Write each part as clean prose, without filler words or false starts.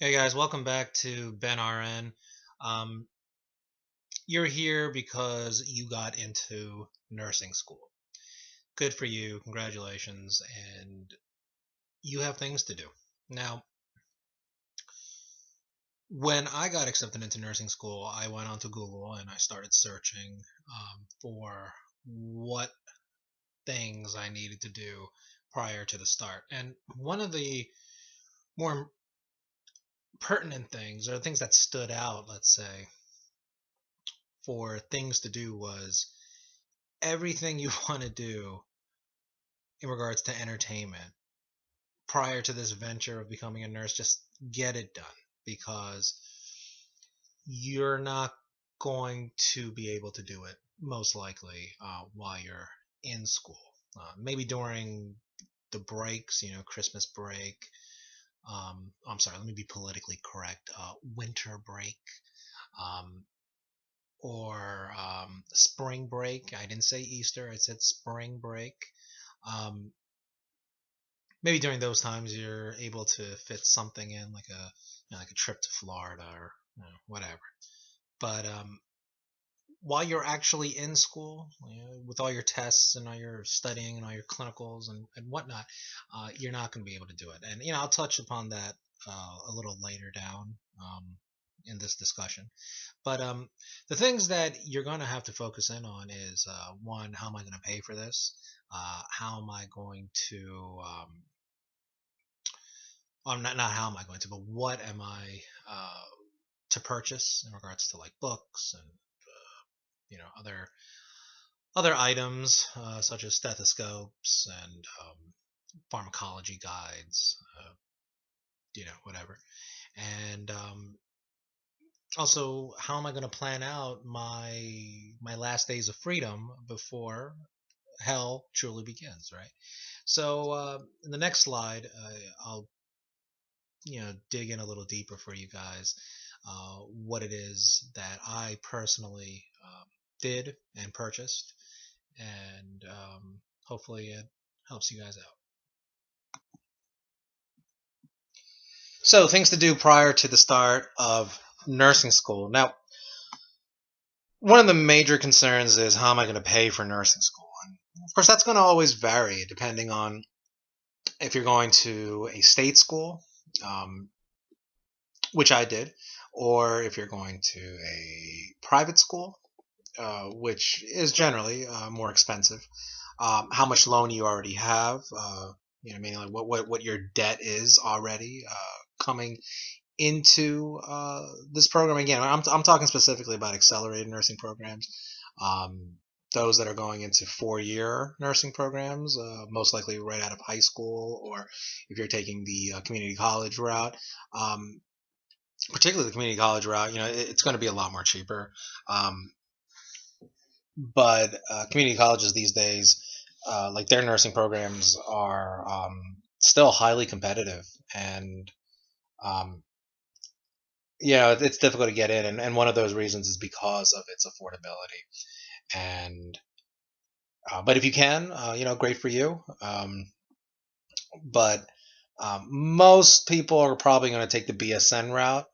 Hey guys, welcome back to Ben RN. Um, you're here because you got into nursing school. Good for you, congratulations, and you have things to do. Now, when I got accepted into nursing school, I went onto Google and I started searching for what things I needed to do prior to the start. And one of the more pertinent things, or things that stood out, let's say, for things to do was everything you want to do in regards to entertainment prior to this venture of becoming a nurse, just get it done because you're not going to be able to do it most likely while you're in school. Maybe during the breaks, Christmas break. I'm sorry, let me be politically correct. Winter break, um, or spring break. I didn't say Easter, I said spring break. Um, Maybe during those times you're able to fit something in, like like a trip to Florida or whatever. But while you're actually in school, with all your tests and all your studying and all your clinicals and whatnot, you're not going to be able to do it. And I'll touch upon that a little later down in this discussion. But the things that you're going to have to focus in on is one, how am I going to pay for this? How am I going to not how am I going to, but what am I to purchase in regards to like books and other items such as stethoscopes and pharmacology guides, whatever. And also, how am I going to plan out my last days of freedom before hell truly begins, right? So in the next slide, I'll dig in a little deeper for you guys what it is that I personally did and purchased, and hopefully it helps you guys out. So, things to do prior to the start of nursing school. Now, one of the major concerns is how am I going to pay for nursing school? And of course, that's going to always vary depending on if you're going to a state school, um, which I did, or if you're going to a private school, which is generally more expensive. How much loan you already have, meaning like what your debt is already coming into this program. Again, I'm talking specifically about accelerated nursing programs. Um, those that are going into 4-year nursing programs, most likely right out of high school, or if you're taking the community college route, um, particularly the community college route, it's going to be a lot more cheaper. Um, but community colleges these days, like their nursing programs are still highly competitive, and um, it's difficult to get in, and one of those reasons is because of its affordability. And but if you can, great for you. But most people are probably going to take the BSN route,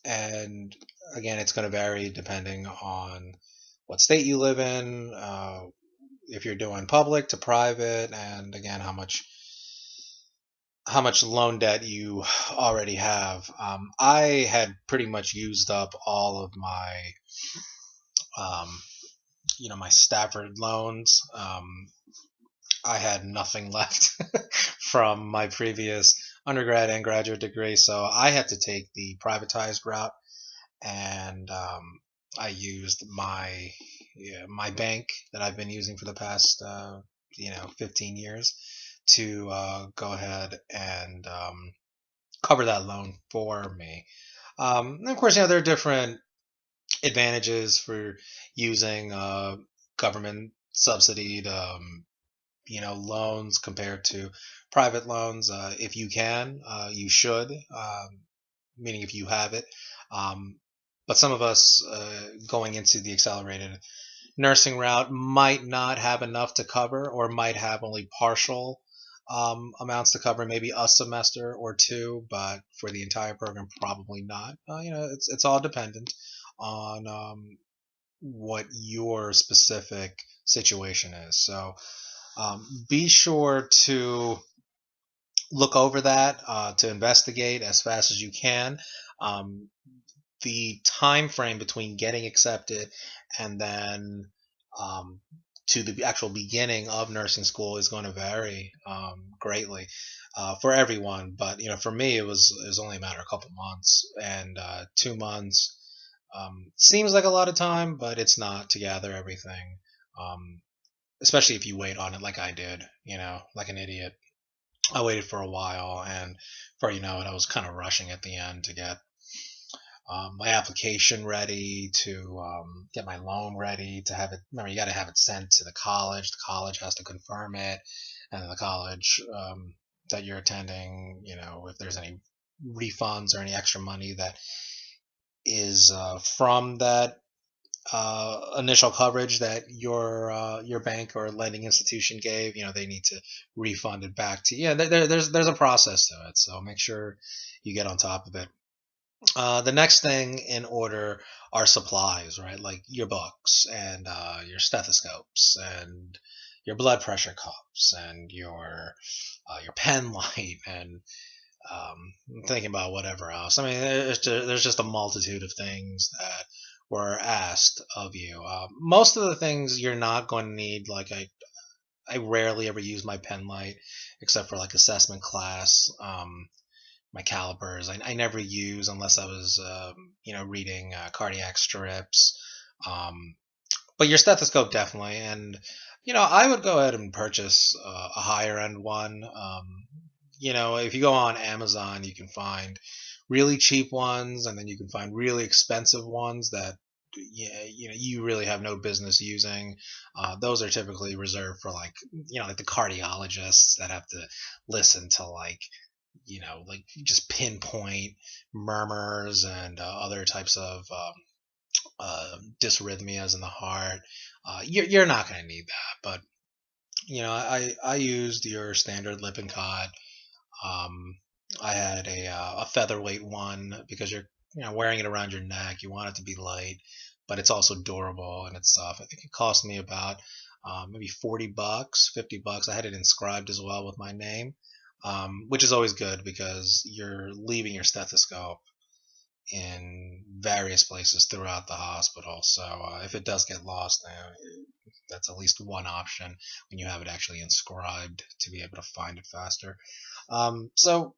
and again, it's going to vary depending on what state you live in, if you're doing public to private, and again, how much loan debt you already have. I had pretty much used up all of um, my Stafford loans. I had nothing left from my previous undergrad and graduate degree, so I had to take the privatized route, and I used my bank that I've been using for the past 15 years to go ahead and cover that loan for me. And of course, there are different advantages for using government subsidied loans compared to private loans. If you can, you should, meaning if you have it. Um, but some of us going into the accelerated nursing route might not have enough to cover, or might have only partial amounts to cover maybe a semester or two, but for the entire program, probably not. It's all dependent on what your specific situation is. So be sure to look over that, to investigate as fast as you can. Um, the time frame between getting accepted and then um, to the actual beginning of nursing school is going to vary greatly for everyone. But for me, it was only a matter of a couple months, and 2 months seems like a lot of time, but it's not to gather everything. Um, Especially if you wait on it like I did, like an idiot. I waited for a while, and before you know it, I was kind of rushing at the end to get my application ready, to get my loan ready, to have it. Remember, you got to have it sent to the college. The college has to confirm it, and then the college that you're attending, if there's any refunds or any extra money that is from that initial coverage that your bank or lending institution gave, they need to refund it back to you. Yeah, there's a process to it, so make sure you get on top of it. The next thing in order are supplies, right? Like your books and your stethoscopes and your blood pressure cuffs and your pen light and I'm thinking about whatever else. I mean, there's just a multitude of things that were asked of you. Most of the things you're not going to need. Like I rarely ever use my pen light except for like assessment class. My calipers I never use unless I was reading cardiac strips. Um, but your stethoscope definitely, and I would go ahead and purchase a higher end one. If you go on Amazon, you can find really cheap ones, and then you can find really expensive ones that yeah, you really have no business using. Those are typically reserved for like the cardiologists that have to listen to like just pinpoint murmurs and other types of dysrhythmias in the heart. You're not going to need that, but I used your standard Lippincott. Um, I had a featherweight one because you're wearing it around your neck. You want it to be light, but it's also durable and it's soft. I think it cost me about maybe $40, $50. I had it inscribed as well with my name, which is always good because you're leaving your stethoscope in various places throughout the hospital. So if it does get lost, that's at least one option when you have it actually inscribed to be able to find it faster. So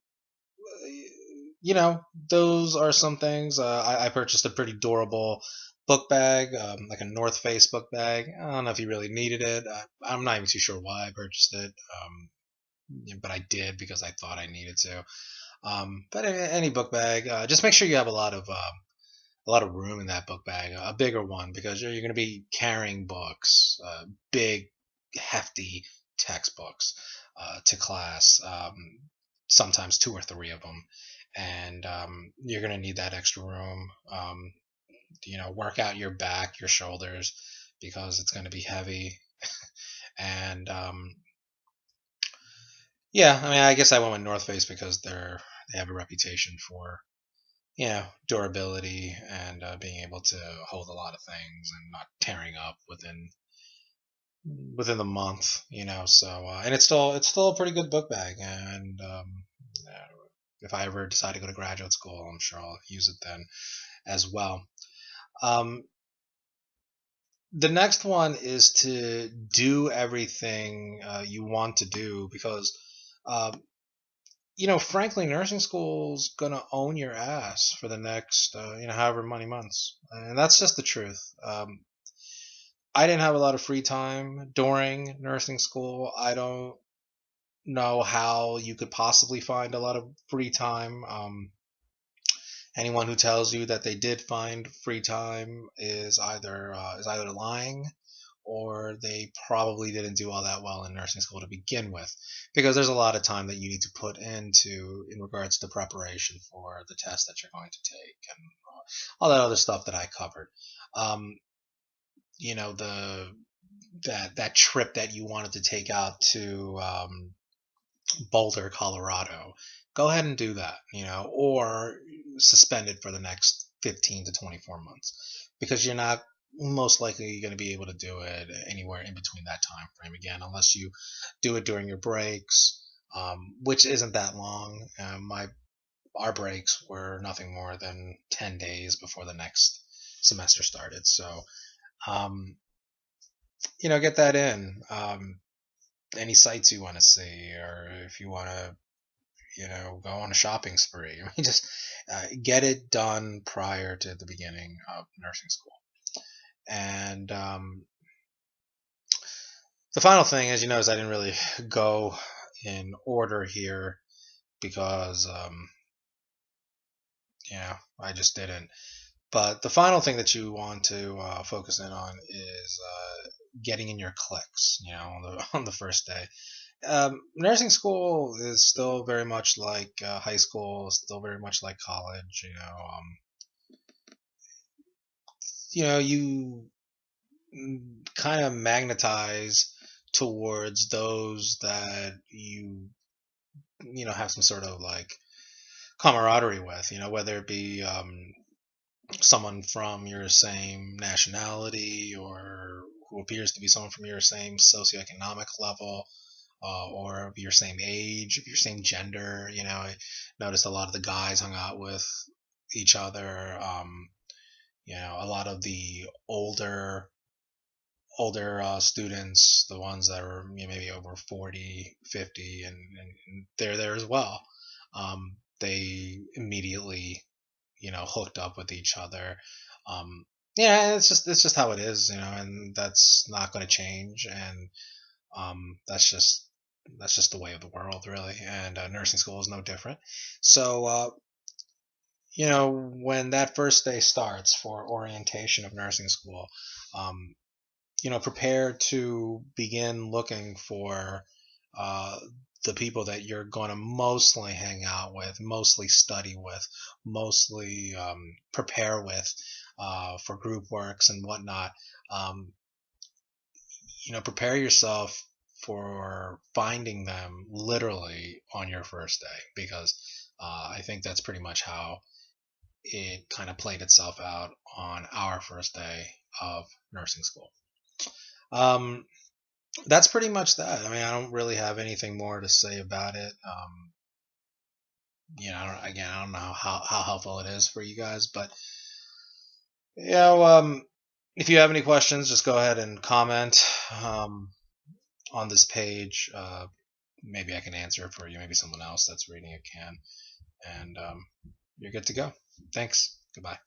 those are some things. I purchased a pretty durable book bag, like a North Face book bag. I don't know if you really needed it. I'm not even too sure why I purchased it, but I did because I thought I needed to. But any book bag, just make sure you have a lot of room in that book bag, a bigger one, because you're going to be carrying books, big, hefty textbooks to class, sometimes two or three of them, and you're going to need that extra room. Work out your back, your shoulders, because it's going to be heavy, and yeah, I mean, I guess I went with North Face because they have a reputation for durability and being able to hold a lot of things and not tearing up within the month. So and it's still a pretty good book bag, and if I ever decide to go to graduate school, I'm sure I'll use it then as well. Um, the next one is to do everything you want to do because um, frankly, nursing school's gonna own your ass for the next, however many months, and that's just the truth. I didn't have a lot of free time during nursing school. I don't know how you could possibly find a lot of free time. Anyone who tells you that they did find free time is either lying or they probably didn't do all that well in nursing school to begin with, because there's a lot of time that you need to put in regards to preparation for the test that you're going to take and all that other stuff that I covered. Um, the that trip that you wanted to take out to Boulder, Colorado, go ahead and do that, or suspend it for the next 15 to 24 months, because you're not most likely going to be able to do it anywhere in between that time frame again, unless you do it during your breaks, which isn't that long. Our breaks were nothing more than 10 days before the next semester started. So, um, get that in. Any sites you want to see, or if you want to, go on a shopping spree. I mean, just get it done prior to the beginning of nursing school. And the final thing, as you notice, I didn't really go in order here because, I just didn't. But the final thing that you want to focus in on is getting in your clicks, on the first day. Nursing school is still very much like high school, still very much like college. You kind of magnetize towards those that have some sort of like camaraderie with. Whether it be someone from your same nationality or who appears to be someone from your same socioeconomic level, or of your same age, of your same gender. I noticed a lot of the guys hung out with each other. A lot of the older students, the ones that are maybe over 40, 50, and they're there as well. They immediately, hooked up with each other. Yeah, it's just how it is, and that's not going to change, and that's just the way of the world, really. And nursing school is no different. So, when that first day starts for orientation of nursing school, um, prepare to begin looking for uh, the people that you're going to mostly hang out with, mostly study with, mostly prepare with for group works and whatnot. Um, prepare yourself for finding them literally on your first day, because I think that's pretty much how it kind of played itself out on our first day of nursing school. Um, that's pretty much that. I mean, I don't really have anything more to say about it. I don't know how helpful it is for you guys, but if you have any questions, just go ahead and comment on this page. Maybe I can answer it for you. Maybe someone else that's reading it can, and you're good to go. Thanks. Goodbye.